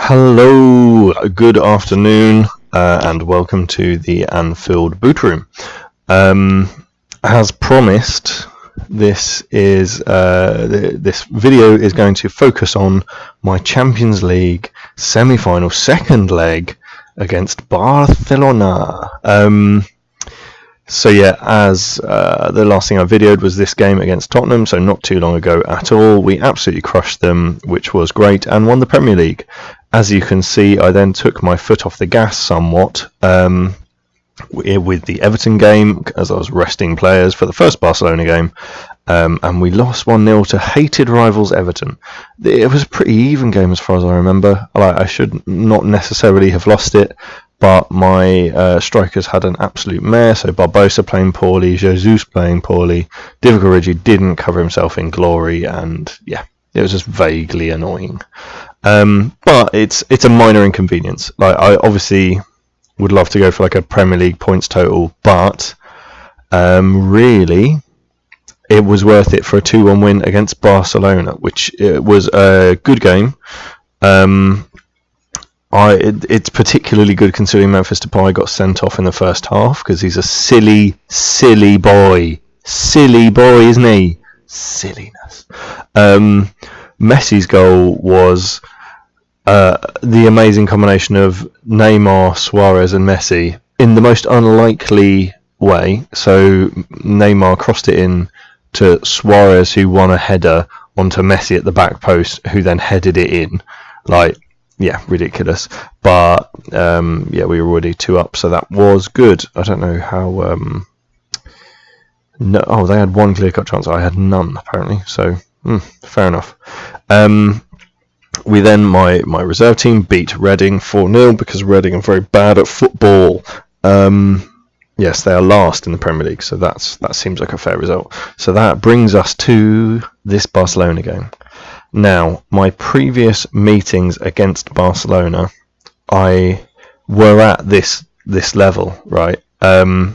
Hello, good afternoon, and welcome to the Anfield Boot Room. As promised, this video is going to focus on my Champions League semi-final second leg against Barcelona. So yeah, as the last thing I videoed was this game against Tottenham, so not too long ago at all. We absolutely crushed them, which was great, and won the Premier League. As you can see, I then took my foot off the gas somewhat with the Everton game, as I was resting players for the first Barcelona game, and we lost 1-0 to hated rivals Everton. It was a pretty even game as far as I remember. I should not necessarily have lost it, but my strikers had an absolute mare, so Barbosa playing poorly, Jesus playing poorly, Divock Origi didn't cover himself in glory, and yeah, it was just vaguely annoying. But it's a minor inconvenience. I obviously would love to go for a Premier League points total, but really it was worth it for a 2-1 win against Barcelona, which it was a good game. It's particularly good considering Memphis Depay got sent off in the first half because he's a silly boy, isn't he? Silliness. Messi's goal was the amazing combination of Neymar, Suarez and Messi in the most unlikely way. So Neymar crossed it in to Suarez, who won a header onto Messi at the back post, who then headed it in. Ridiculous. But we were already 2 up, so that was good. I don't know how... they had one clear-cut chance. I had none, apparently. So, fair enough. We then, my reserve team beat Reading 4-0 because Reading are very bad at football. Yes, they are last in the Premier League, so that seems like a fair result. So that brings us to this Barcelona game. Now, my previous meetings against Barcelona, I were at this level, right? And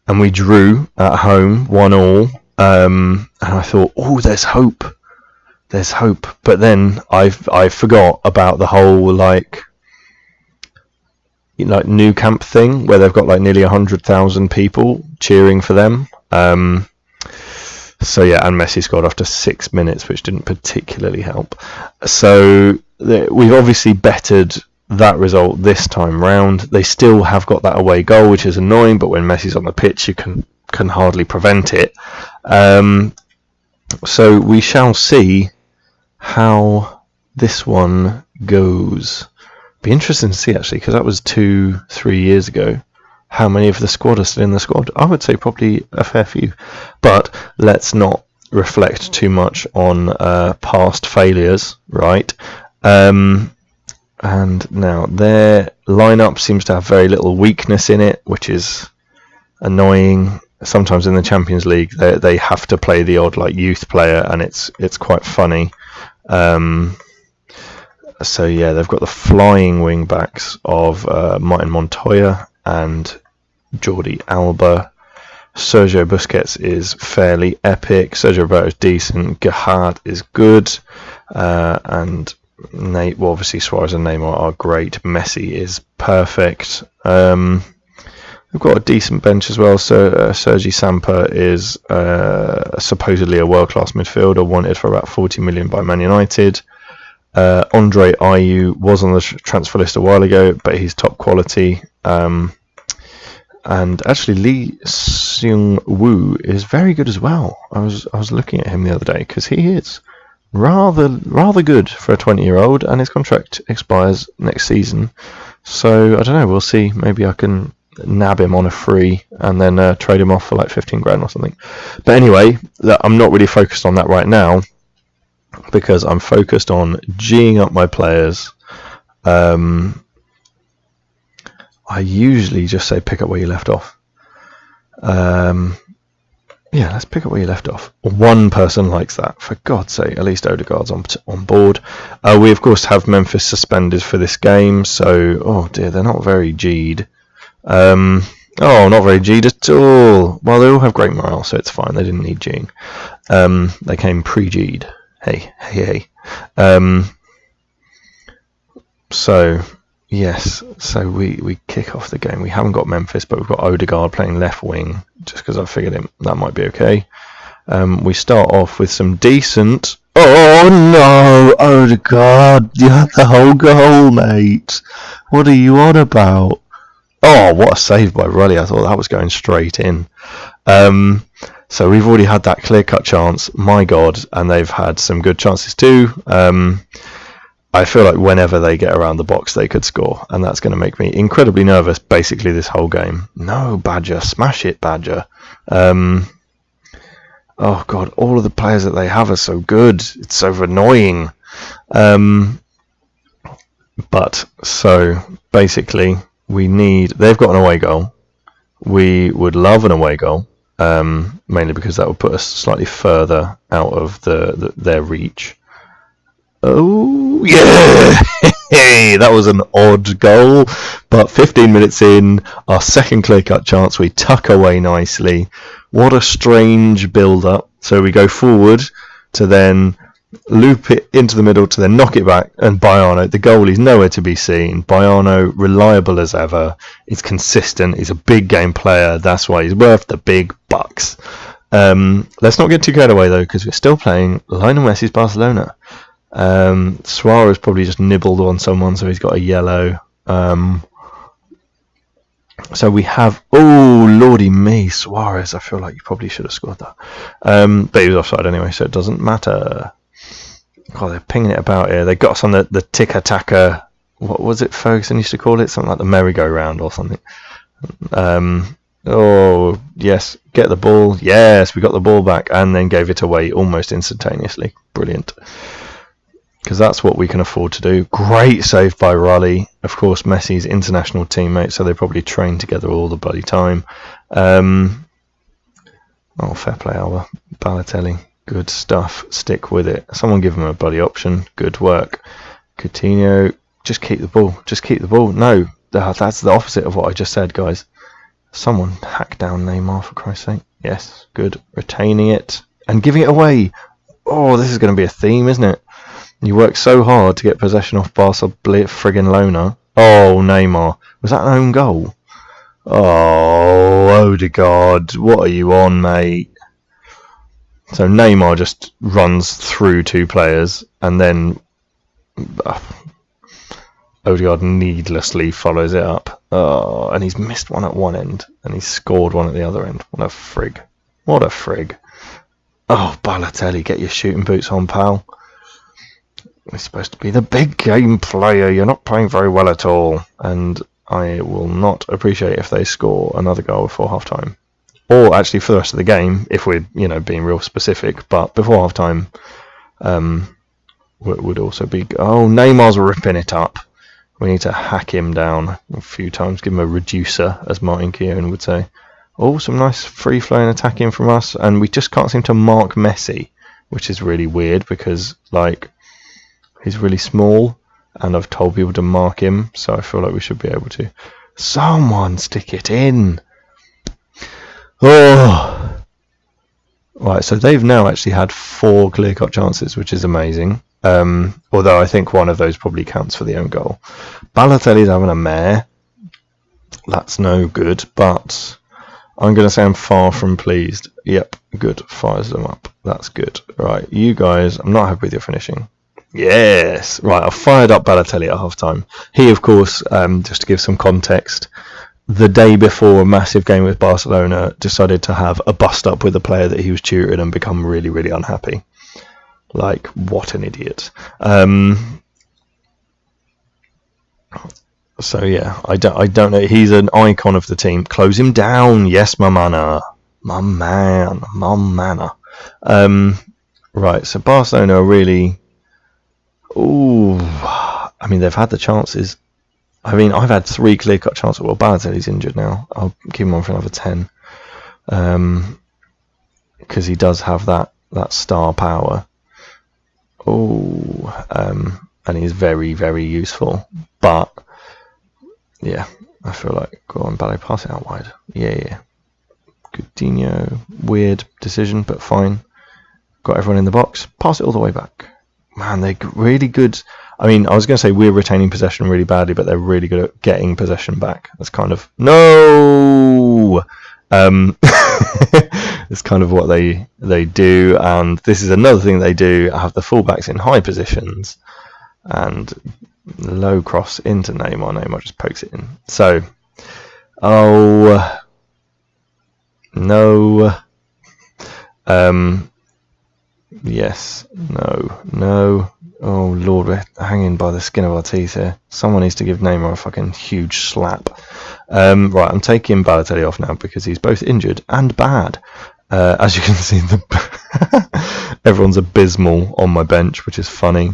we drew at home 1-1, and I thought, there's hope. There's hope. But then I forgot about the whole Nou Camp thing where they've got nearly 100,000 people cheering for them. So yeah, and Messi scored after 6 minutes, which didn't particularly help. So we've obviously bettered that result this time round. They still have got that away goal, which is annoying, but when Messi's on the pitch, you can hardly prevent it. So we shall see how this one goes. Be interesting to see, actually, because that was 2-3 years ago. How many of the squad are still in the squad? I would say probably a fair few. But let's not reflect too much on past failures, right? And now their lineup seems to have very little weakness in it, which is annoying. Sometimes in the Champions League, they have to play the odd youth player, and it's quite funny. So yeah, they've got the flying wing backs of Martin Montoya and Jordi Alba. Sergio Busquets is fairly epic. Sergio Roberto is decent. Gerrard is good, and obviously Suarez and Neymar are great. Messi is perfect. We've got a decent bench as well. So Sergi Samper is supposedly a world-class midfielder, wanted for about 40 million by Man United. Andre Ayew was on the transfer list a while ago, but he's top quality. And actually, Lee Seung-woo is very good as well. I was looking at him the other day because he is rather good for a 20-year-old, and his contract expires next season. So I don't know. We'll see. Maybe I can nab him on a free and then trade him off for 15 grand or something. But anyway, I'm not really focused on that right now because I'm focused on G'ing up my players. I usually just say pick up where you left off. Let's pick up where you left off. One person likes that. For God's sake, at least Odegaard's on board. We, of course, have Memphis suspended for this game, so, oh dear, they're not very G'd. Not very G'd at all. Well, they all have great morale, so it's fine. They didn't need G'ing. They came pre-G'd. Hey. So yes, so we kick off the game. We haven't got Memphis, but we've got Odegaard playing left wing, just because I figured that might be okay. We start off with some decent... Oh no, Odegaard, you had the whole goal, mate. What are you on about? Oh, what a save by Rully. I thought that was going straight in. So we've already had that clear-cut chance, my God, and they've had some good chances too. I feel like whenever they get around the box, they could score, and that's going to make me incredibly nervous, basically, this whole game. No, Badger, smash it, Badger. Oh, God, all of the players that they have are so good. It's so annoying. But, so, basically, they've got an away goal. We would love an away goal, mainly because that would put us slightly further out of their reach. Oh, yeah! Hey, that was an odd goal. But 15 minutes in, our second clear-cut chance, we tuck away nicely. What a strange build-up. So we go forward to then loop it into the middle to then knock it back. And Baiano, the goalie's nowhere to be seen. Baiano, reliable as ever. He's consistent. He's a big game player. That's why he's worth the big bucks. Let's not get too carried away, though, because we're still playing Lionel Messi's Barcelona. Suarez probably just nibbled on someone, so he's got a yellow. So we have, oh lordy me, Suarez. I feel like you probably should have scored that, but he was offside anyway, so it doesn't matter. God, they're pinging it about here. They got us on the tick-a-tacker. What was it Ferguson used to call it? Something like the merry-go-round or something. Oh yes, get the ball. Yes, we got the ball back and then gave it away almost instantaneously. Brilliant. Because that's what we can afford to do. Great save by Rully. Of course, Messi's international teammate, so they probably train together all the bloody time. Oh, fair play, Alba. Balotelli. Good stuff. Stick with it. Someone give him a bloody option. Good work. Coutinho. Just keep the ball. Just keep the ball. No, that's the opposite of what I just said, guys. Someone hack down Neymar, for Christ's sake. Yes, good. Retaining it. And giving it away. Oh, this is going to be a theme, isn't it? You work so hard to get possession off Barca friggin' Lona. Oh, Neymar. Was that an own goal? Oh, Odegaard. What are you on, mate? So Neymar just runs through two players and then Odegaard needlessly follows it up. Oh, and he's missed one at one end and he's scored one at the other end. What a frig. What a frig. Oh, Balotelli, get your shooting boots on, pal. You're supposed to be the big game player. You're not playing very well at all. And I will not appreciate if they score another goal before half-time. Or actually for the rest of the game, if we're, being real specific. But before half-time would also be... Oh, Neymar's ripping it up. We need to hack him down a few times. Give him a reducer, as Martin Keown would say. Oh, some nice free-flowing attacking from us. And we just can't seem to mark Messi, which is really weird because, he's really small, and I've told people to mark him, so I feel like we should be able to. Someone stick it in! Oh! Right, so they've now actually had 4 clear-cut chances, which is amazing. Although I think one of those probably counts for the own goal. Balotelli's having a mare. That's no good, but I'm going to say I'm far from pleased. Yep, good. Fires them up. That's good. Right, you guys, I'm not happy with your finishing. Yes! Right, I've fired up Balotelli at half-time. He, of course, just to give some context, the day before a massive game with Barcelona, decided to have a bust-up with a player that he was tutoring and become really, really unhappy. What an idiot. So, yeah, I don't know. He's an icon of the team. Close him down. Yes, my manna. My man. My manna. Right, so Barcelona are really... Ooh, I mean, they've had the chances. I mean, I've had 3 clear-cut chances. Well, Balotelli's injured now. I'll keep him on for another 10. Because he does have that star power. Oh, and he's very, very useful. But, yeah, I feel like, go on, Ballet, pass it out wide. Yeah. Coutinho, weird decision, but fine. Got everyone in the box. Pass it all the way back. man, they're really good. I mean, I was going to say we're retaining possession really badly, but they're really good at getting possession back. That's kind of no. It's kind of what they do, and this is another thing they do. Have the fullbacks in high positions, and low cross into Neymar. Neymar just pokes it in. So, oh no. Yes, no. Oh Lord, we're hanging by the skin of our teeth here. Someone needs to give Neymar a fucking huge slap. Right, I'm taking Balotelli off now because he's both injured and bad. As you can see, everyone's abysmal on my bench, which is funny.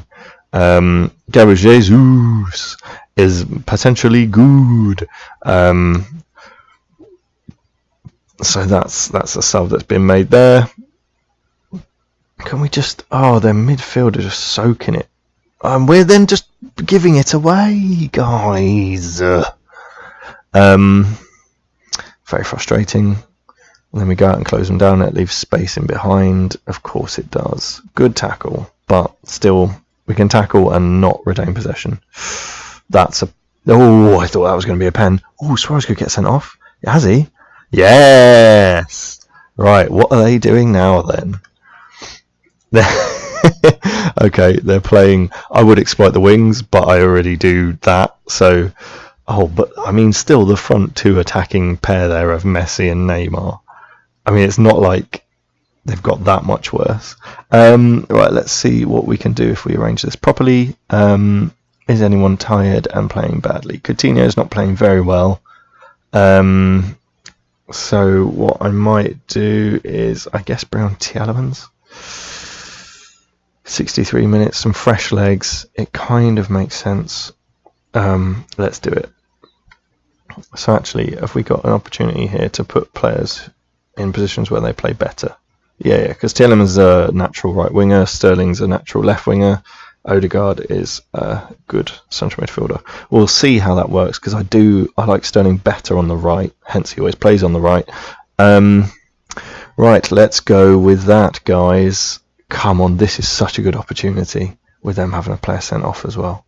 Gabriel Jesus is potentially good. So that's a sub that's been made there. Can we just... Oh, their midfield are just soaking it. We're then just giving it away, guys. Very frustrating. And then we go out and close them down. It leaves space in behind. Of course it does. Good tackle. But still, we can tackle and not retain possession. That's a... Oh, I thought that was going to be a pen. Oh, Suarez could get sent off. Has he? Yes! Right, what are they doing now then? Okay, they're playing. I would exploit the wings, but I already do that. So, but I mean, still the front two attacking pair there of Messi and Neymar. I mean, it's not like they've got that much worse. Right, let's see what we can do if we arrange this properly. Is anyone tired and playing badly? Coutinho's not playing very well. So what I might do is, I guess, bring on Tielemans. 63 minutes, some fresh legs. It kind of makes sense. Let's do it. So actually, have we got an opportunity here to put players in positions where they play better? Yeah, because Tielemans is a natural right winger, Sterling's a natural left winger, Odegaard is a good central midfielder. We'll see how that works, because I like Sterling better on the right, hence he always plays on the right. Right, let's go with that, guys. Come on, this is such a good opportunity with them having a player sent off as well.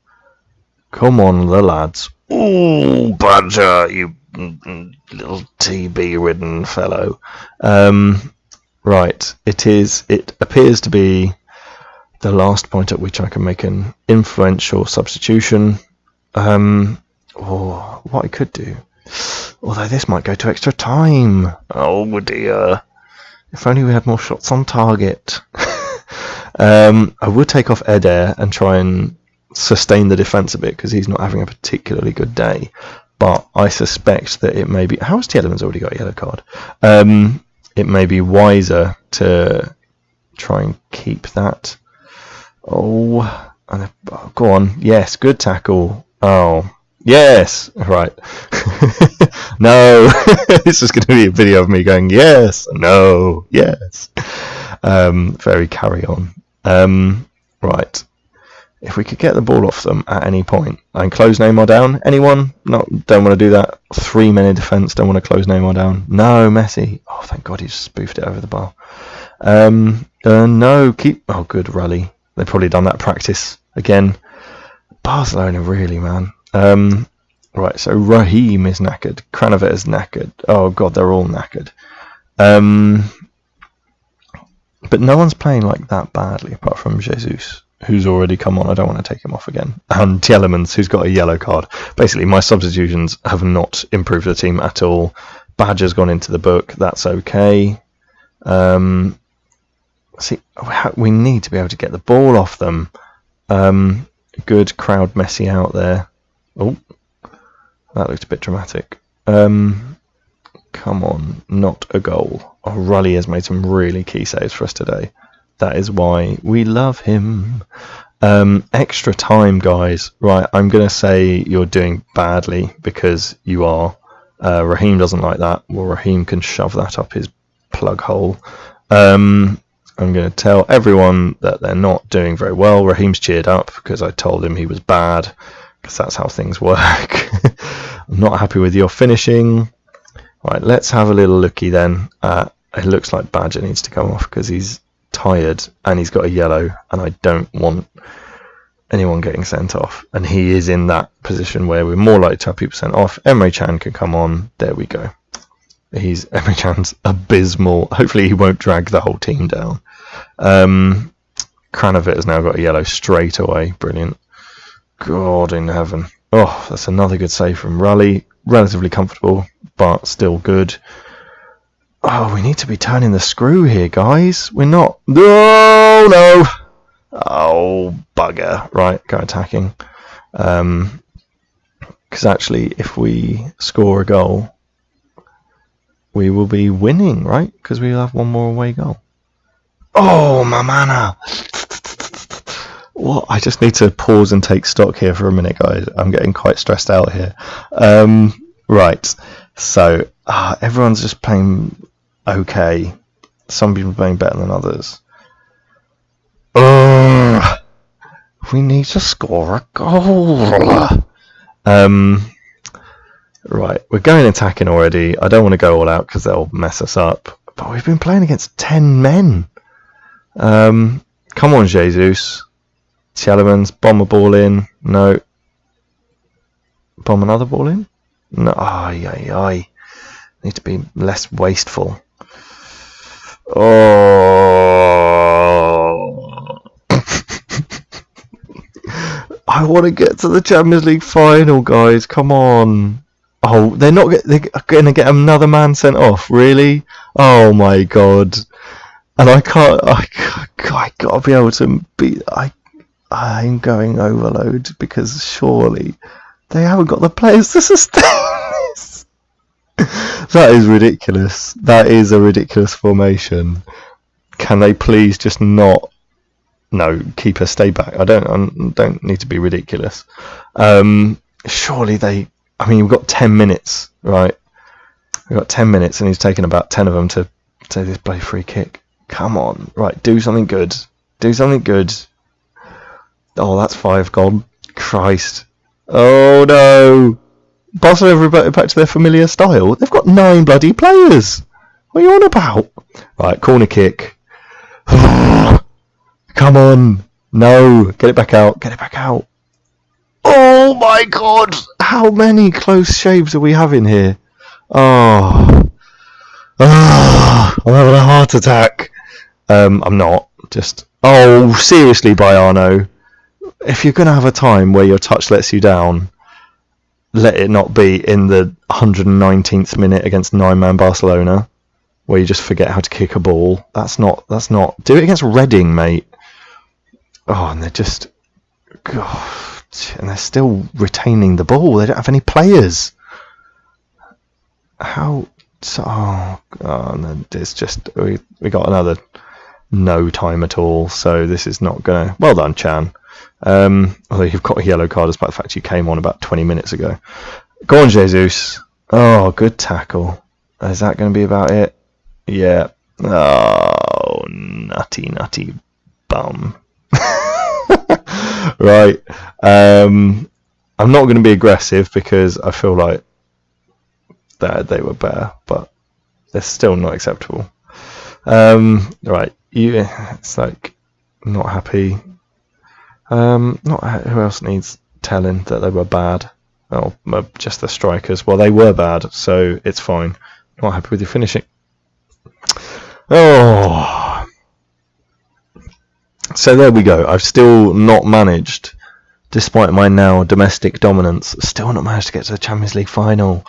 Come on, the lads. Ooh, Badger, you little TB-ridden fellow. Right, it appears to be the last point at which I can make an influential substitution. Or what I could do, although this might go to extra time. Oh dear. If only we had more shots on target. I would take off Eder and try and sustain the defence a bit, because he's not having a particularly good day. But I suspect that it may be... How has Tielemans already got a yellow card? It may be wiser to try and keep that. Oh, go on. Yes, good tackle. Oh, yes. Right. No. This is going to be a video of me going, yes, no, yes. Very carry on. Right. If we could get the ball off them at any point and close Neymar down. Anyone? No, don't want to do that. 3 men in defence. Don't want to close Neymar down. No, Messi. Oh, thank God he's spoofed it over the bar. No, keep... Oh, good rally. They've probably done that practice again. Barcelona, really, man. Right, so Raheem is knackered. Kranavet is knackered. Oh, God, they're all knackered. But no one's playing like that badly, apart from Jesus, who's already come on. I don't want to take him off again. And Tielemans, who's got a yellow card. Basically, my substitutions have not improved the team at all. Badger's gone into the book. That's okay. See, we need to be able to get the ball off them. Good crowd Messi out there. Oh, that looked a bit dramatic. Come on, not a goal. Oh, Rully has made some really key saves for us today. That is why we love him. Extra time, guys. Right, I'm going to say you're doing badly, because you are. Raheem doesn't like that. Well, Raheem can shove that up his plug hole. I'm going to tell everyone that they're not doing very well. Raheem's cheered up because I told him he was bad, because that's how things work. I'm not happy with your finishing. Right, let's have a little looky then. It looks like Badger needs to come off because he's tired, and he's got a yellow, and I don't want anyone getting sent off. And he is in that position where we're more likely to have people sent off. Emre Can can come on. There we go. Emre Can's abysmal. Hopefully he won't drag the whole team down. Kranovit has now got a yellow straight away. Brilliant. God in heaven. Oh, that's another good save from Rully. Relatively comfortable, but still good. Oh, we need to be turning the screw here, guys. We're not. No. Oh, bugger. Right, go attacking. Because actually, if we score a goal, we will be winning, right? Because we'll have one more away goal. Oh, my mana. What? I just need to pause and take stock here for a minute, guys. I'm getting quite stressed out here. Right. So, everyone's just playing okay. Some people are playing better than others. We need to score a goal. Right, we're going attacking already. I don't want to go all out because they'll mess us up. But we've been playing against 10 men. Come on, Jesus. Tielemans, bomb a ball in. No. Bomb another ball in? No. Aye. Need to be less wasteful. Oh. I want to get to the Champions League final, guys. Come on. Oh, they're going to get another man sent off. Really? Oh my God. And I gotta be able to be. I'm going overload because surely they haven't got the players to sustain this. That is ridiculous. That is a ridiculous formation. Can they please just not? No, keeper, stay back. I don't need to be ridiculous. Surely they. I mean, we've got 10 minutes, right? We've got 10 minutes, and he's taken about 10 of them to say this bloody free kick. Come on, right? Do something good. Do something good. Oh, that's 5 gone. Christ. Oh no. Barcelona reverted back to their familiar style. They've got 9 bloody players. What are you on about? Right, corner kick. Come on. No. Get it back out. Get it back out. Oh my God. How many close shaves are we having here? Oh. I'm having a heart attack. I'm not. Just. Oh, seriously, Bayano. If you're going to have a time where your touch lets you down, let it not be in the 119th minute against 9-man Barcelona, where you just forget how to kick a ball. That's not. Do it against Reading, mate. Oh, and they're just. God, and they're still retaining the ball. They don't have any players. How? Oh, and it's just we got another no time at all. So this is not gonna. Well done, Chan. Although you've got a yellow card despite the fact you came on about 20 minutes ago. Go on, Jesus. Oh, good tackle. Is that going to be about it? Yeah. Oh, nutty bum. Right. I'm not going to be aggressive because I feel like that they were better, but they're still not acceptable. Right. It's like not happy. Who else needs telling that they were bad? Oh, just the strikers. Well, they were bad, so it's fine. Not happy with your finishing. Oh, so there we go. I've still not managed, despite my now domestic dominance, still not managed to get to the Champions League final.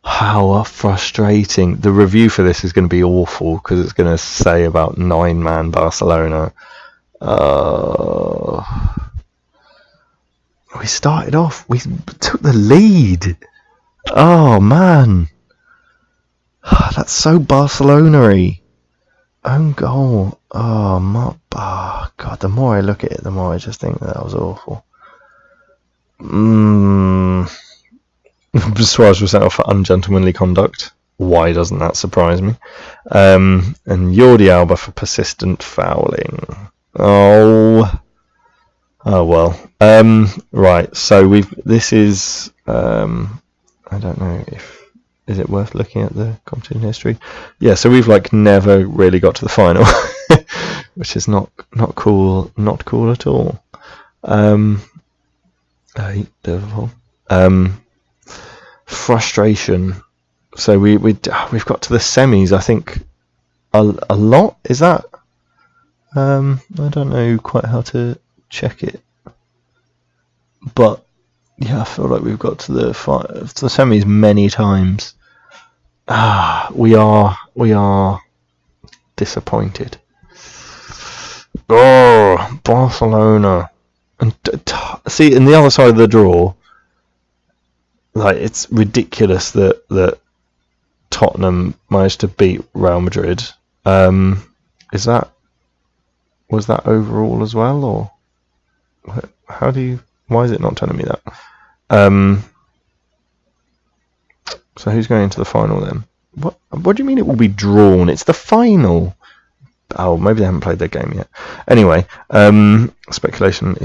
How frustrating. The review for this is going to be awful because it's going to say about 9-man Barcelona. We started off. We took the lead. Oh man, that's so Barcelona-y. Own goal. Oh God. The more I look at it, the more I just think that was awful. Suarez was sent off for ungentlemanly conduct. Why doesn't that surprise me? And Jordi Alba for persistent fouling. Oh well. Right. So this is. I don't know is it worth looking at the competition history. Yeah. So we've never really got to the final. which is not cool at all. I hate Liverpool. Frustration. So we've got to the semis. I think a lot. Is that? I don't know quite how to check it, but yeah, I feel like we've got to the semis many times. We are disappointed. Oh, Barcelona. And see, in the other side of the draw, like, it's ridiculous that Tottenham managed to beat Real Madrid. Was that overall as well, or why is it not telling me that? So who's going into the final then? What do you mean it will be drawn? It's the final. Oh, maybe they haven't played their game yet. Anyway, speculation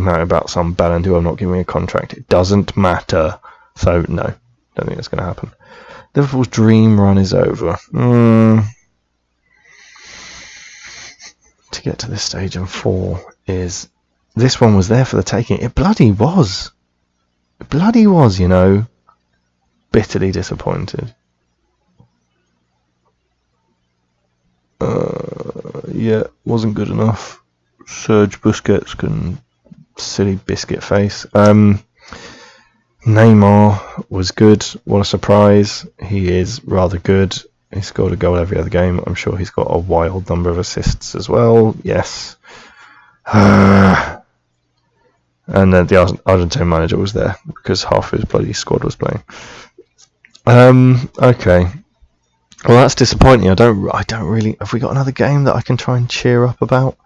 now about some Ballon d'Or not giving me a contract. It doesn't matter. So no, don't think that's going to happen. Liverpool's dream run is over. To get to this stage and 4 is... This one was there for the taking. It bloody was. You know. Bitterly disappointed. Yeah, wasn't good enough. Serge Busquets can silly biscuit face. Neymar was good. What a surprise. He is rather good. He scored a goal every other game. I'm sure he's got a wild number of assists as well. Yes. And then the Argentine manager was there because half his bloody squad was playing. Okay. Well, that's disappointing. I don't really... Have we got another game that I can try and cheer up about?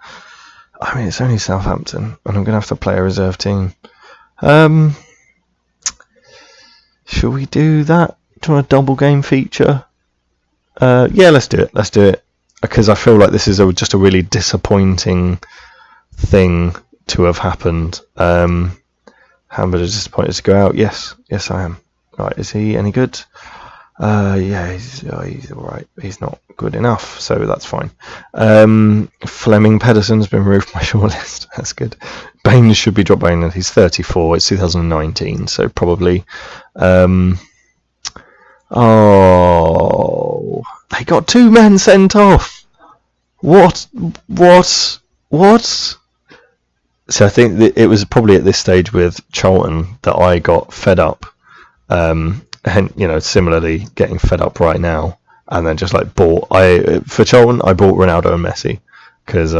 I mean, it's only Southampton, and I'm going to have to play a reserve team. Should we do that? Do you want a double game feature? Yeah, let's do it. Because I feel like this is just a really disappointing thing to have happened. Hamburg is disappointed to go out. Yes, I am. Right, is he any good? Yeah, he's alright. He's not good enough, so that's fine. Fleming Pedersen's been removed from my shortlist. That's good. Baines should be dropped by now. He's 34. It's 2019, so probably. Oh, they got 2 men sent off. What? So I think that it was probably at this stage with Charlton that I got fed up. And similarly getting fed up right now, and then just like for Charlton I bought Ronaldo and Messi because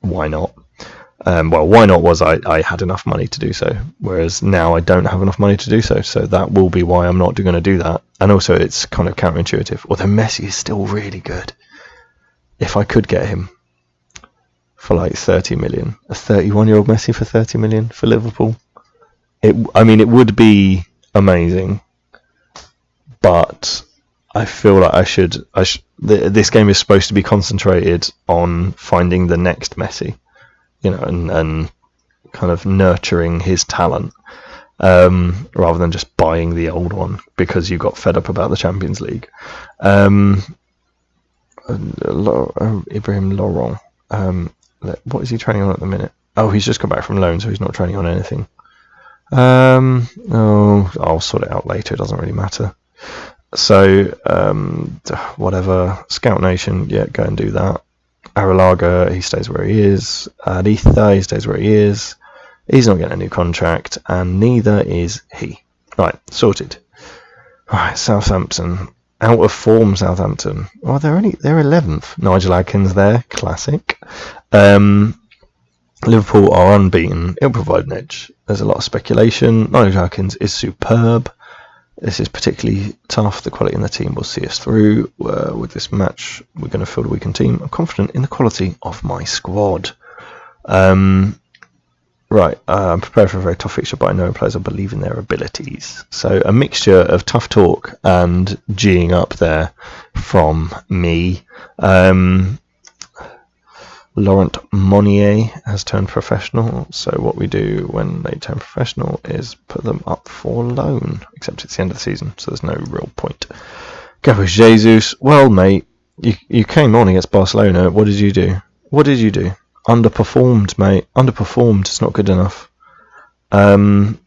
why not? Why not was I had enough money to do so, whereas now I don't have enough money to do so that will be why I'm not going to do that. And also it's kind of counterintuitive, although Messi is still really good. If I could get him for like 30 million, a 31-year-old Messi for 30 million for Liverpool, it would be amazing, but I feel like I should. This game is supposed to be concentrated on finding the next Messi, and kind of nurturing his talent, rather than just buying the old one because you got fed up about the Champions League. Ibrahim Laurent. What is he training on at the minute? Oh, he's just come back from loan, so he's not training on anything. I'll sort it out later. It doesn't really matter. So, whatever. Scout Nation, yeah, go and do that. Arrillaga, he stays where he is. Aritha, he stays where he is. He's not getting a new contract, and neither is he. Right, sorted. Right, Southampton. Out of form, Southampton. Oh, they're 11th. Nigel Adkins there, classic. Liverpool are unbeaten. It'll provide an edge. There's a lot of speculation. Nigel Adkins is superb. This is particularly tough. The quality in the team will see us through. With this match, we're going to field a weakened team. I'm confident in the quality of my squad. Right, I'm prepared for a very tough fixture, but I know players will believe in their abilities. So a mixture of tough talk and G'ing up there from me. Laurent Monnier has turned professional, so what we do when they turn professional is put them up for loan, except it's the end of the season, so there's no real point. Gabriel Jesus, well mate, You came on against Barcelona. What did you do? What did you do? Underperformed, mate. Underperformed. It's not good enough. You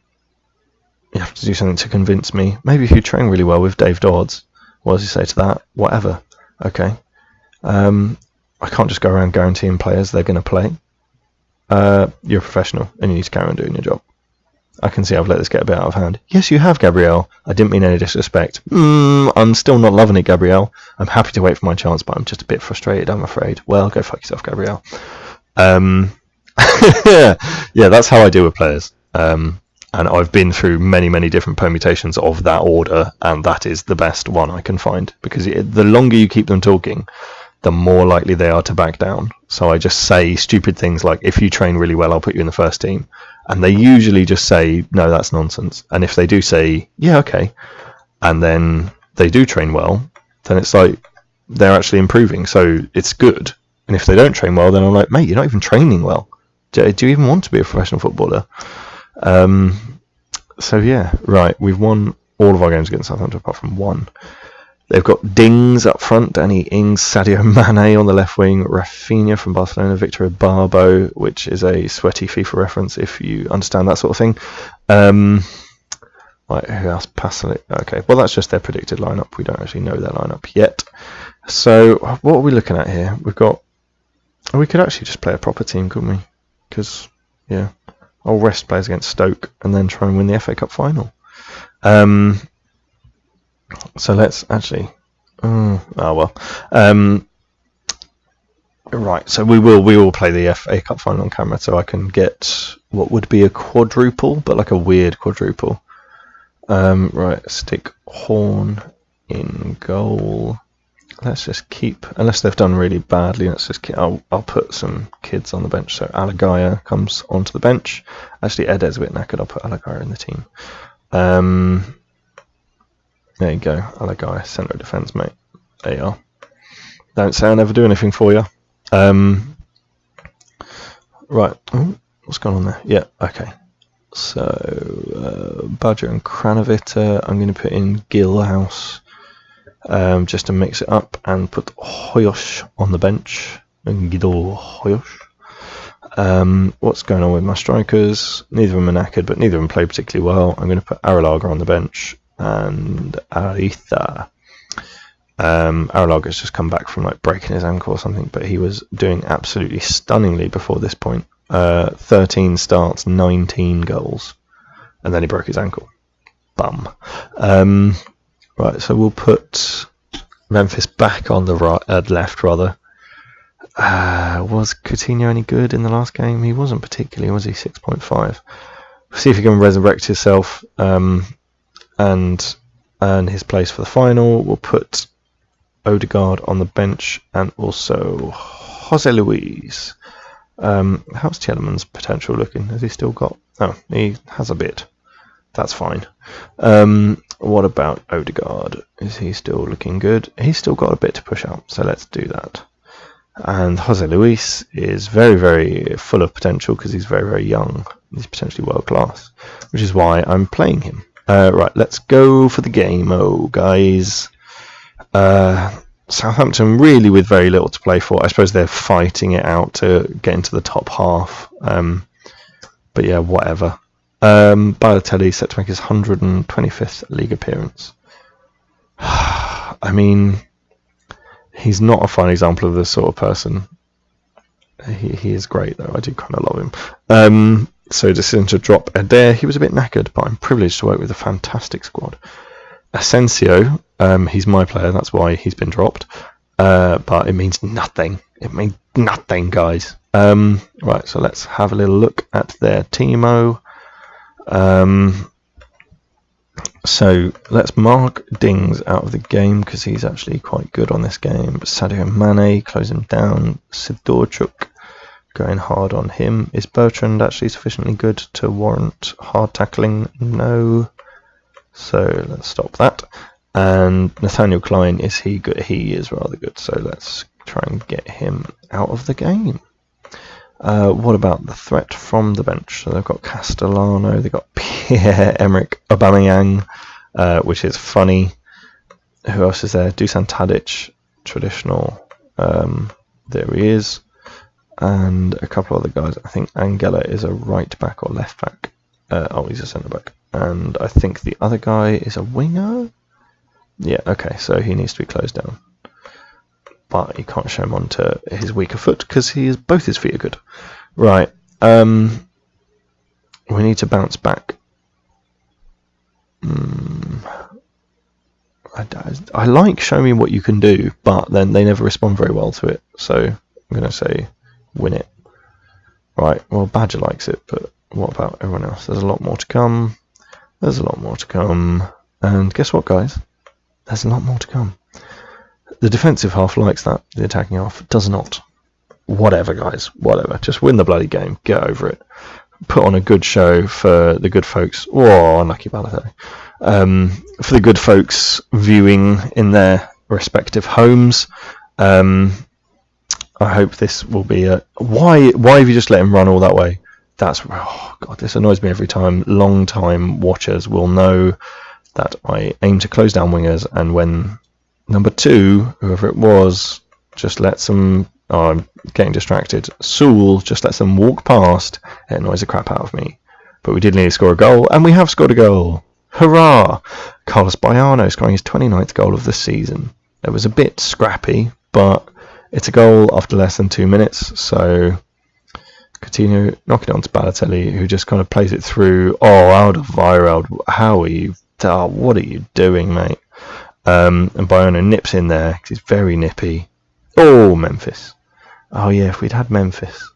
have to do something to convince me. Maybe if you train really well with Dave Dodds. What does he say to that? Whatever. Okay. I can't just go around guaranteeing players they're going to play. You're a professional and you need to carry on doing your job. I can see I've let this get a bit out of hand. Yes, you have, Gabrielle. I didn't mean any disrespect. I'm still not loving it, Gabrielle. I'm happy to wait for my chance, but I'm just a bit frustrated, I'm afraid. Well, go fuck yourself, Gabrielle. Yeah, that's how I deal with players. And I've been through many, many different permutations of that order, and that is the best one I can find. Because the longer you keep them talking, the more likely they are to back down. So I just say stupid things like, if you train really well, I'll put you in the first team. And they usually just say, no, that's nonsense. And if they do say, yeah, okay, and then they do train well, then it's like they're actually improving. So it's good. And if they don't train well, then I'm like, mate, you're not even training well. Do you even want to be a professional footballer? So yeah, right. We've won all of our games against Southampton apart from one. They've got Dings up front, Danny Ings, Sadio Mane on the left wing, Rafinha from Barcelona, Victor Barbo, which is a sweaty FIFA reference if you understand that sort of thing. Right, who else? Pasalic. Okay, well that's just their predicted lineup. We don't actually know their lineup yet. So what are we looking at here? We could actually just play a proper team, couldn't we? Because yeah, I'll rest players against Stoke and then try and win the FA Cup final. So let's actually. Right. So we will play the FA Cup final on camera, so I can get what would be a quadruple, but like a weird quadruple. Right. Stick Horn in goal. Let's just keep, unless they've done really badly. Let's just keep. I'll put some kids on the bench. So Alagaya comes onto the bench. Actually, Ed's a bit knackered. I'll put Alagaya in the team. There you go, Alagaya, centre of defence, mate. There you are. Don't say I never do anything for you. Right, what's going on there? Yeah, okay. So, Badger and Kranovita, I'm going to put in Gilhouse just to mix it up and put Hoyosh on the bench. Guido Hoyosh. What's going on with my strikers? Neither of them are knackered, but neither of them play particularly well. I'm going to put Arrillaga on the bench. And Aritha. Arrillaga's just come back from like breaking his ankle or something, but he was doing absolutely stunningly before this point. 13 starts, 19 goals, and then he broke his ankle. Bum. Right, so we'll put Memphis back on the left rather. Was Coutinho any good in the last game? He wasn't particularly, was he? 6.5. See if he can resurrect himself. And earn his place for the final. We'll put Odegaard on the bench and also Jose Luis. How's Tielemans' potential looking? Has he still got... Oh, he has a bit. That's fine. What about Odegaard? Is he still looking good? He's still got a bit to push up, so let's do that. And Jose Luis is very, very full of potential because he's very, very young. He's potentially world class, which is why I'm playing him. Right, let's go for the game, guys. Southampton really with very little to play for. I suppose they're fighting it out to get into the top half. But yeah, whatever. Balotelli set to make his 125th league appearance. I mean, he's not a fine example of this sort of person. He is great, though. I do kind of love him. So decision to drop Adair. He was a bit knackered, but I'm privileged to work with a fantastic squad. Asensio, he's my player, that's why he's been dropped. But it means nothing. It means nothing, guys. Right, so let's have a little look at their teamo. So let's mark Dings out of the game because he's actually quite good on this game. Sadio Mane, close him down. Sidorchuk, going hard on him. Is Bertrand actually sufficiently good to warrant hard tackling? No. So let's stop that. And Nathaniel Klein, is he good? He is rather good. So let's try and get him out of the game. What about the threat from the bench? So they've got Castellano, they've got Pierre-Emerick Aubameyang, which is funny. Who else is there? Dusan Tadic, traditional. There he is. And a couple of other guys. I think Angela is a right back or left back. He's a centre back. And I think the other guy is a winger. Yeah, okay, so he needs to be closed down. But you can't show him onto his weaker foot because both his feet are good. Right. We need to bounce back. I like show me what you can do, but then they never respond very well to it. So I'm going to say win it. Right, well, Badger likes it, but what about everyone else? There's a lot more to come. There's a lot more to come. And guess what, guys? There's a lot more to come. The defensive half likes that. The attacking half does not. Whatever, guys. Whatever. Just win the bloody game. Get over it. Put on a good show for the good folks. Oh, unlucky Balotelli. For the good folks viewing in their respective homes. I hope this will be a... Why have you just let him run all that way? Oh, God, this annoys me every time. Long-time watchers will know that I aim to close down wingers, and when number 2, whoever it was, just lets them... Oh, I'm getting distracted. Sewell just lets them walk past. It annoys the crap out of me. But we did nearly score a goal, and we have scored a goal. Hurrah! Carlos Baiano scoring his 29th goal of the season. It was a bit scrappy, but it's a goal after less than 2 minutes, so Coutinho knocking it onto Balotelli, who just kind of plays it through. Oh, Alderweireld, how are you? Oh, what are you doing, mate? And Baiano nips in there, because he's very nippy. Oh, Memphis. Oh, yeah, if we'd had Memphis.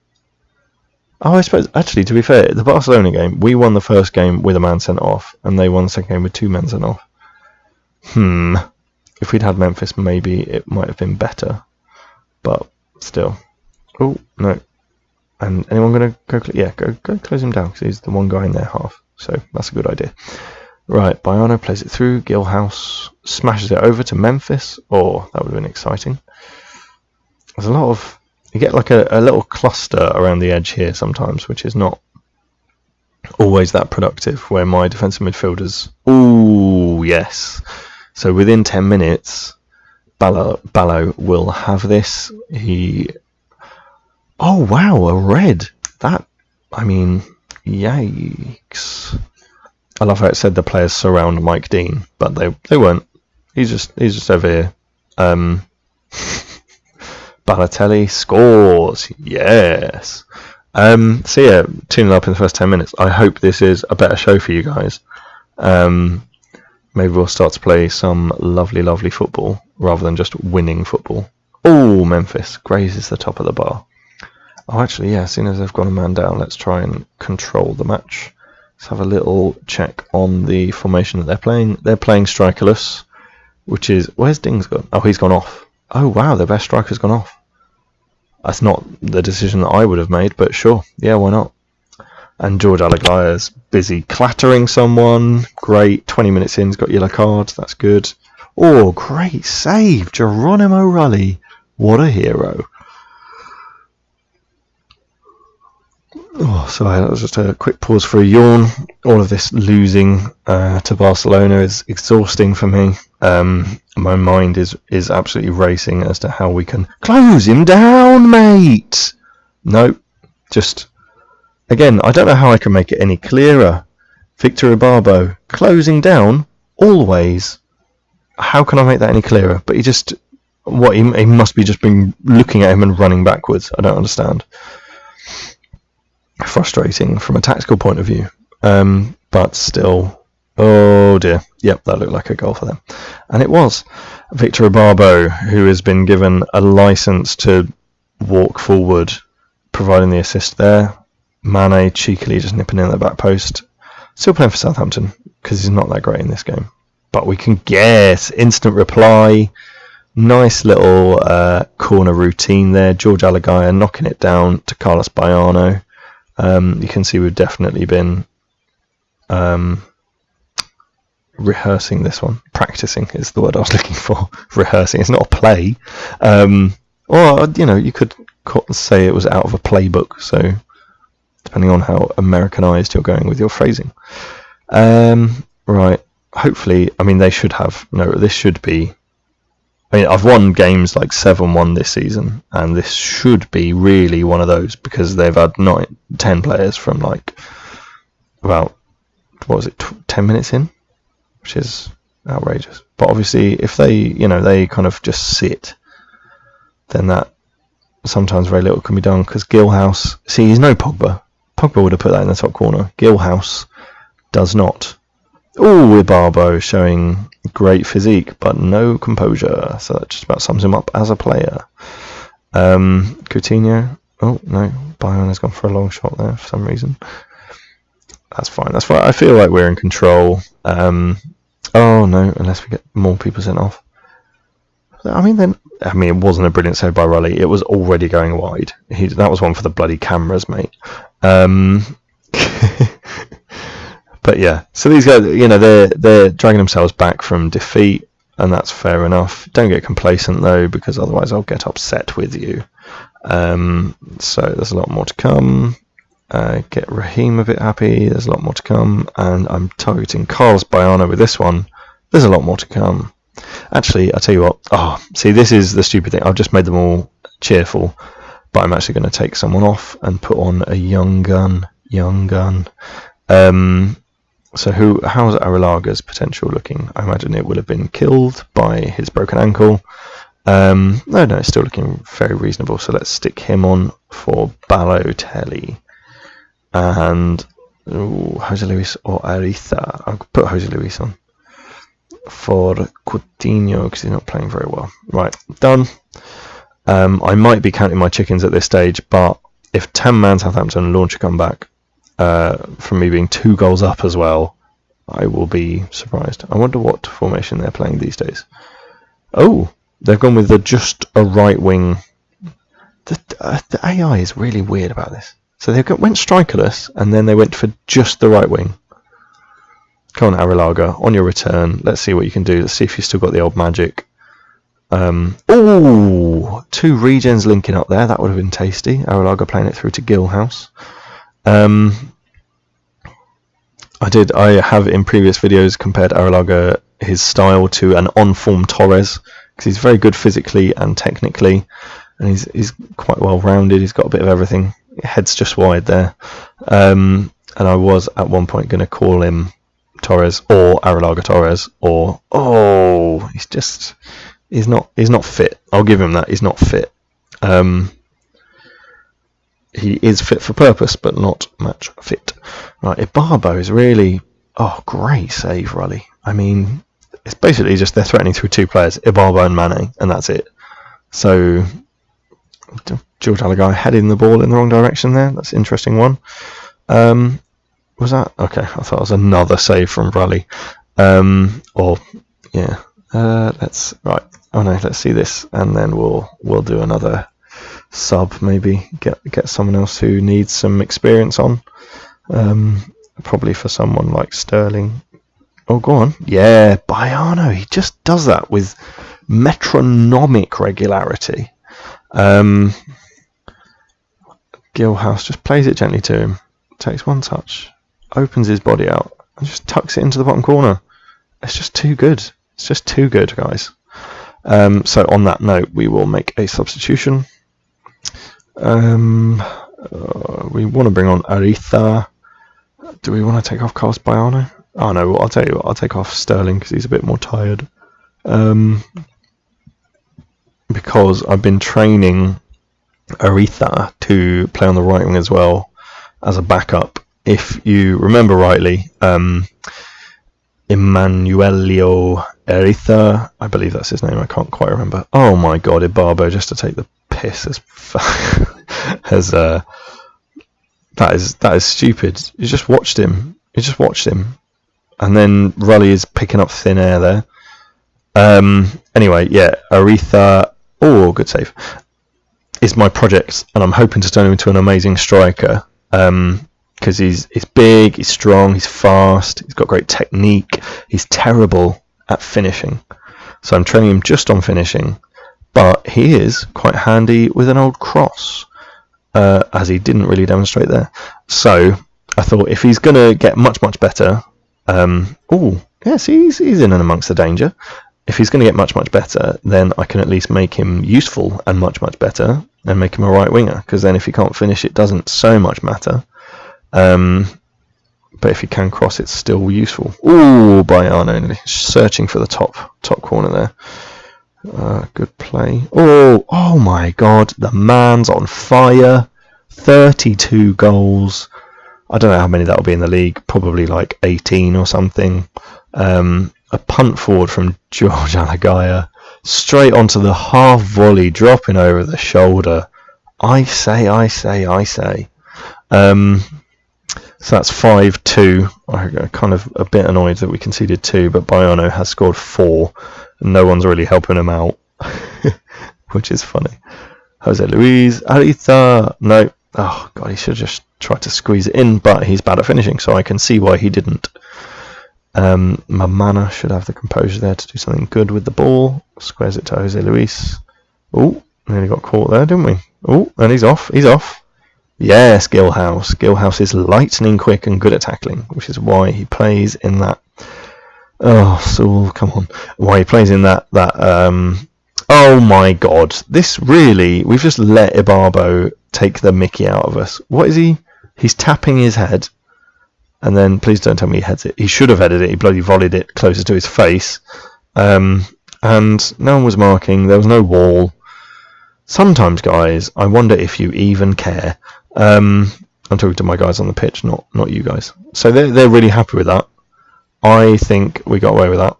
Oh, I suppose, actually, to be fair, the Barcelona game, we won the first game with a man sent off, and they won the second game with 2 men sent off. If we'd had Memphis, maybe it might have been better. But still. Oh, no. And anyone going to go? Yeah, go close him down, because he's the one guy in their half. So that's a good idea. Right, Baiano plays it through. Gilhouse smashes it over to Memphis. Oh, that would have been exciting. There's a lot of... You get like a little cluster around the edge here sometimes, which is not always that productive, where my defensive midfielders... Ooh, yes. So within 10 minutes, Ballo will have this. Oh, wow, a red. That, I mean, yikes. I love how it said the players surround Mike Dean, but they weren't. He's just over here. Balotelli scores. Yes. So yeah, 2-0 up in the first 10 minutes. I hope this is a better show for you guys. Maybe we'll start to play some lovely, lovely football rather than just winning football. Oh, Memphis grazes the top of the bar. Oh, actually, yeah, as soon as they've got a man down, let's try and control the match. Let's have a little check on the formation that they're playing. They're playing strikerless, which is... Where's Dings gone? Oh, he's gone off. Oh, wow, their best striker's gone off. That's not the decision that I would have made, but sure. Yeah, why not? And George Alagaya's busy clattering someone. Great. 20 minutes in, he's got yellow cards. That's good. Oh, great save. Geronimo Rulli. What a hero. Oh, sorry, that was just a quick pause for a yawn. All of this losing to Barcelona is exhausting for me. My mind is absolutely racing as to how we can close him down, mate. Nope. Just, again, I don't know how I can make it any clearer. Victor Ibarbo, closing down, always. How can I make that any clearer? But he must be just been looking at him and running backwards. I don't understand. Frustrating from a tactical point of view, but still, oh dear, yep, that looked like a goal for them, and it was. Victor Ibarbo, who has been given a license to walk forward, providing the assist there. Mane cheekily just nipping in the back post, still playing for Southampton because he's not that great in this game, but we can get instant reply. Nice little corner routine there. George Alagaya knocking it down to Carlos Baiano. You can see we've definitely been rehearsing this one. Practicing is the word I was looking for. Rehearsing. It's not a play. Or, you could say it was out of a playbook. So, depending on how Americanized you're going with your phrasing. Right. Hopefully, they should have... No, this should be I mean, I've won games like 7-1 this season, and this should be really one of those because they've had 10 players from like about, what was it, 10 minutes in, which is outrageous. But obviously, if they kind of just sit, then that sometimes very little can be done. Because Gilhouse, see, he's no Pogba. Pogba would have put that in the top corner. Gilhouse does not. Oh, Ibarbo showing great physique, but no composure. So that just about sums him up as a player. Coutinho. Oh no, Bayern has gone for a long shot there for some reason. That's fine. That's fine. I feel like we're in control. Oh no, unless we get more people sent off. I mean, it wasn't a brilliant save by Rully. It was already going wide. That was one for the bloody cameras, mate. But yeah, so these guys, they're dragging themselves back from defeat, and that's fair enough. Don't get complacent though, because otherwise I'll get upset with you. So there's a lot more to come. Get Raheem a bit happy. There's a lot more to come, and I'm targeting Carlos Baiano with this one. There's a lot more to come. Actually, I'll tell you what. Oh, see, this is the stupid thing. I've just made them all cheerful, but I'm actually going to take someone off and put on a young gun. So how's Arelaga's potential looking? I imagine it would have been killed by his broken ankle. No, it's still looking very reasonable. So let's stick him on for Balotelli. And Jose Luis or Ariza. I'll put Jose Luis on for Coutinho because he's not playing very well. Right, done. I might be counting my chickens at this stage, but if 10-man Southampton launch a comeback from me being 2 goals up as well, I will be surprised. I wonder what formation they're playing these days. Oh, they've gone with just a right wing. The AI is really weird about this. So they went strikerless, and then they went for just the right wing. Come on, Arelaga, on your return. Let's see what you can do. Let's see if you've still got the old magic. Oh, 2 regens linking up there. That would have been tasty. Arelaga playing it through to Gilhouse. I have in previous videos compared Arelaga, his style, to an on-form Torres, because he's very good physically and technically, and he's quite well rounded. He's got a bit of everything. Head's just wide there. And I was at one point going to call him Torres or Arelaga Torres, or he's not fit. I'll give him that. He's not fit. He is fit for purpose, but not match fit. Right, Ibarbo is really... Oh, great save, Rully. I mean, it's basically just they're threatening through 2 players, Ibarbo and Mane, and that's it. So, George Alagai heading the ball in the wrong direction there. That's an interesting one. Was that... Okay, I thought it was another save from Rully. Let's... Right. Oh no, let's see this, and then we'll do another... sub, maybe get someone else who needs some experience on, probably for someone like Sterling. Oh, go on. Yeah, Baiano, he just does that with metronomic regularity. Gilhouse just plays it gently to him, takes one touch, opens his body out and just tucks it into the bottom corner. It's just too good. It's just too good, guys. So on that note, we will make a substitution. We want to bring on Ariza. Do we want to take off Carlos Baiano? Oh no, I'll tell you what, I'll take off Sterling because he's a bit more tired. Because I've been training Ariza to play on the right wing as well as a backup. If you remember rightly, Emmanuelio Ariza, I believe that's his name, I can't quite remember. Oh my god, Ibarbo, just to take the piss that is stupid. You just watched him. And then Rully is picking up thin air there. Anyway, yeah, Ariza, good save, is my project, and I'm hoping to turn him into an amazing striker. Because he's big, he's strong, he's fast, he's got great technique. He's terrible at finishing. So I'm training him just on finishing. But he is quite handy with an old cross, as he didn't really demonstrate there. So I thought if he's going to get much, much better... yes, he's in and amongst the danger. if he's going to get much better, then I can at least make him useful and much better, and make him a right winger. Because then if he can't finish, it doesn't so much matter. But if he can cross, it's still useful. Ooh, Bayano searching for the top corner there. Good play. Oh my God, the man's on fire. 32 goals. I don't know how many that'll be in the league. Probably like 18 or something. A punt forward from George Alagaya, straight onto the half volley, dropping over the shoulder. I say. So that's 5-2. I'm kind of a bit annoyed that we conceded 2, but Bayano has scored 4, and no one's really helping him out, which is funny. Jose Luis, Ariza, no. Oh God, he should have just tried to squeeze it in, but he's bad at finishing, so I can see why he didn't. Mamana should have the composure there to do something good with the ball. Squares it to Jose Luis. Oh, nearly got caught there, didn't we? Oh, and he's off. Yes, Gilhouse. Gilhouse is lightning quick and good at tackling, which is why he plays in that. Oh, Saul, come on. Why he plays in that. Oh my God. This really. We've just let Ibarbo take the mickey out of us. What is he? He's tapping his head. And then, please don't tell me he heads it. He should have headed it. He bloody volleyed it closer to his face. And no one was marking. There was no wall. Sometimes, guys, I wonder if you even care. I'm talking to my guys on the pitch, not you guys. So they're really happy with that. I think we got away with that.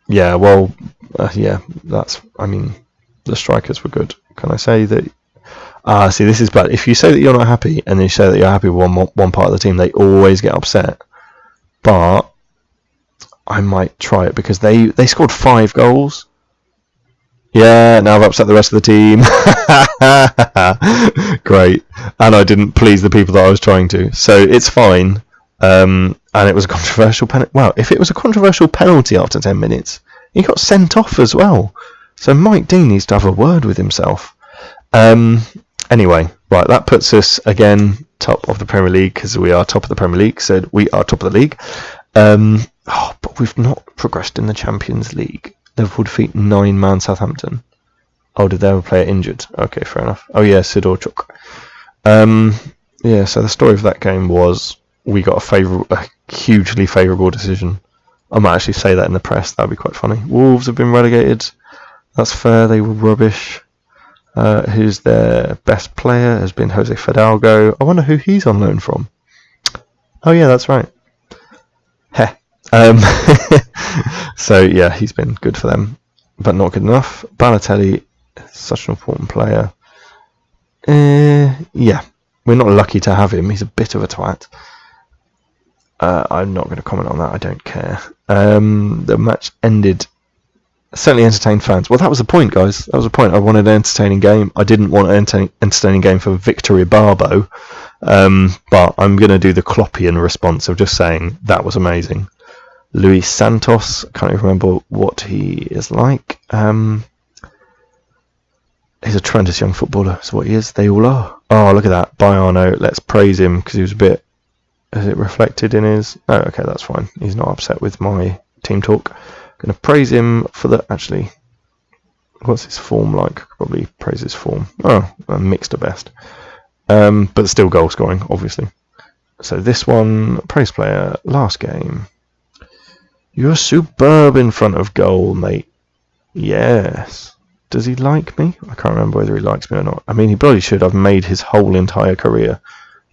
Yeah, well, yeah, the strikers were good. Can I say that? See, this is bad. If you say that you're not happy, and then you say that you're happy with one part of the team, they always get upset. But I might try it, because they scored 5 goals. Yeah, now I've upset the rest of the team. Great. And I didn't please the people that I was trying to. So it's fine. And it was a controversial penalty. Wow, if it was a controversial penalty after 10 minutes, he got sent off as well. So Mike Dean needs to have a word with himself. Anyway, right, that puts us again top of the Premier League, because we are top of the Premier League. So we are top of the league. But we've not progressed in the Champions League. Liverpool defeat 9-man Southampton. Oh, did they have a player injured? Okay, fair enough. Oh yeah, Sidorchuk. Yeah, so the story of that game was we got a hugely favourable decision. I might actually say that in the press. That'd be quite funny. Wolves have been relegated. That's fair. They were rubbish. Who's their best player has been Jose Fidalgo. I wonder who he's on loan from. Oh yeah, that's right. Heh. So yeah, he's been good for them, but not good enough. Balotelli, such an important player. Yeah, we're not lucky to have him. He's a bit of a twat. I'm not going to comment on that. I don't care. The match ended. Certainly entertained fans. Well, that was the point, guys. That was the point. I wanted an entertaining game. I didn't want an entertaining game for Victor Ibarbo. But I'm going to do the Kloppian response of just saying that was amazing. Luis Santos, can't even remember what he is like. He's a tremendous young footballer. That's what he is. They all are. Oh, look at that. Bayano, let's praise him, because he was a bit... Is it reflected in his... Oh, okay, that's fine. He's not upset with my team talk. Going to praise him for the... Actually, what's his form like? Probably praise his form. Oh, mixed at best. But still goal scoring, obviously. So this one, praise player, last game. You're superb in front of goal, mate. Yes. Does he like me? I can't remember whether he likes me or not. I mean, he probably should have made his whole entire career.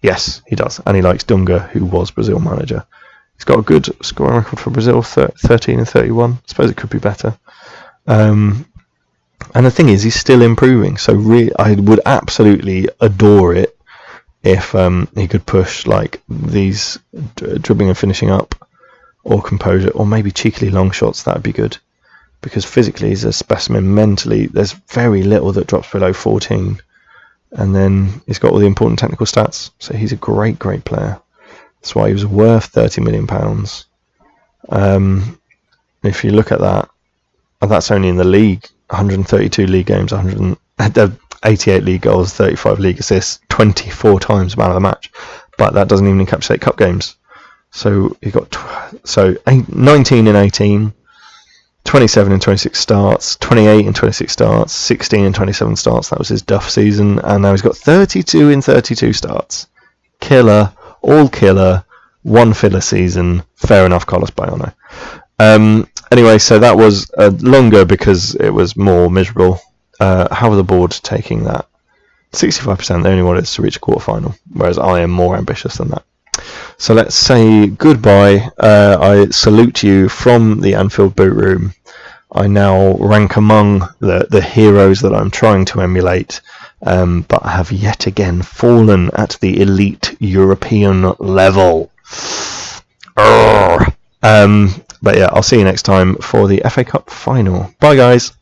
Yes, he does. And he likes Dunga, who was Brazil manager. He's got a good scoring record for Brazil, 13 and 31. I suppose it could be better. And the thing is, he's still improving. So I would absolutely adore it if he could push like these dribbling and finishing up, or composure, or maybe cheekily long shots. That would be good. Because physically he's a specimen. Mentally, there's very little that drops below 14. And then he's got all the important technical stats. So he's a great, great player. That's why he was worth £30 million. If you look at that, that's only in the league. 132 league games, 88 league goals, 35 league assists, 24 times man of the match. But that doesn't even encapsulate cup games. So he got 19 in 18, 27 and 26 starts, 28 and 26 starts, 16 and 27 starts. That was his Duff season, and now he's got 32 in 32 starts. Killer, all killer, one filler season. Fair enough, Carlos Bayano. Anyway, so that was longer because it was more miserable. How are the board taking that? 65%, they only wanted us to reach a quarterfinal, whereas I am more ambitious than that. So let's say goodbye. I salute you from the Anfield Boot Room. I now rank among the heroes that I'm trying to emulate, but I have yet again fallen at the elite European level. But yeah, I'll see you next time for the FA Cup final. Bye, guys.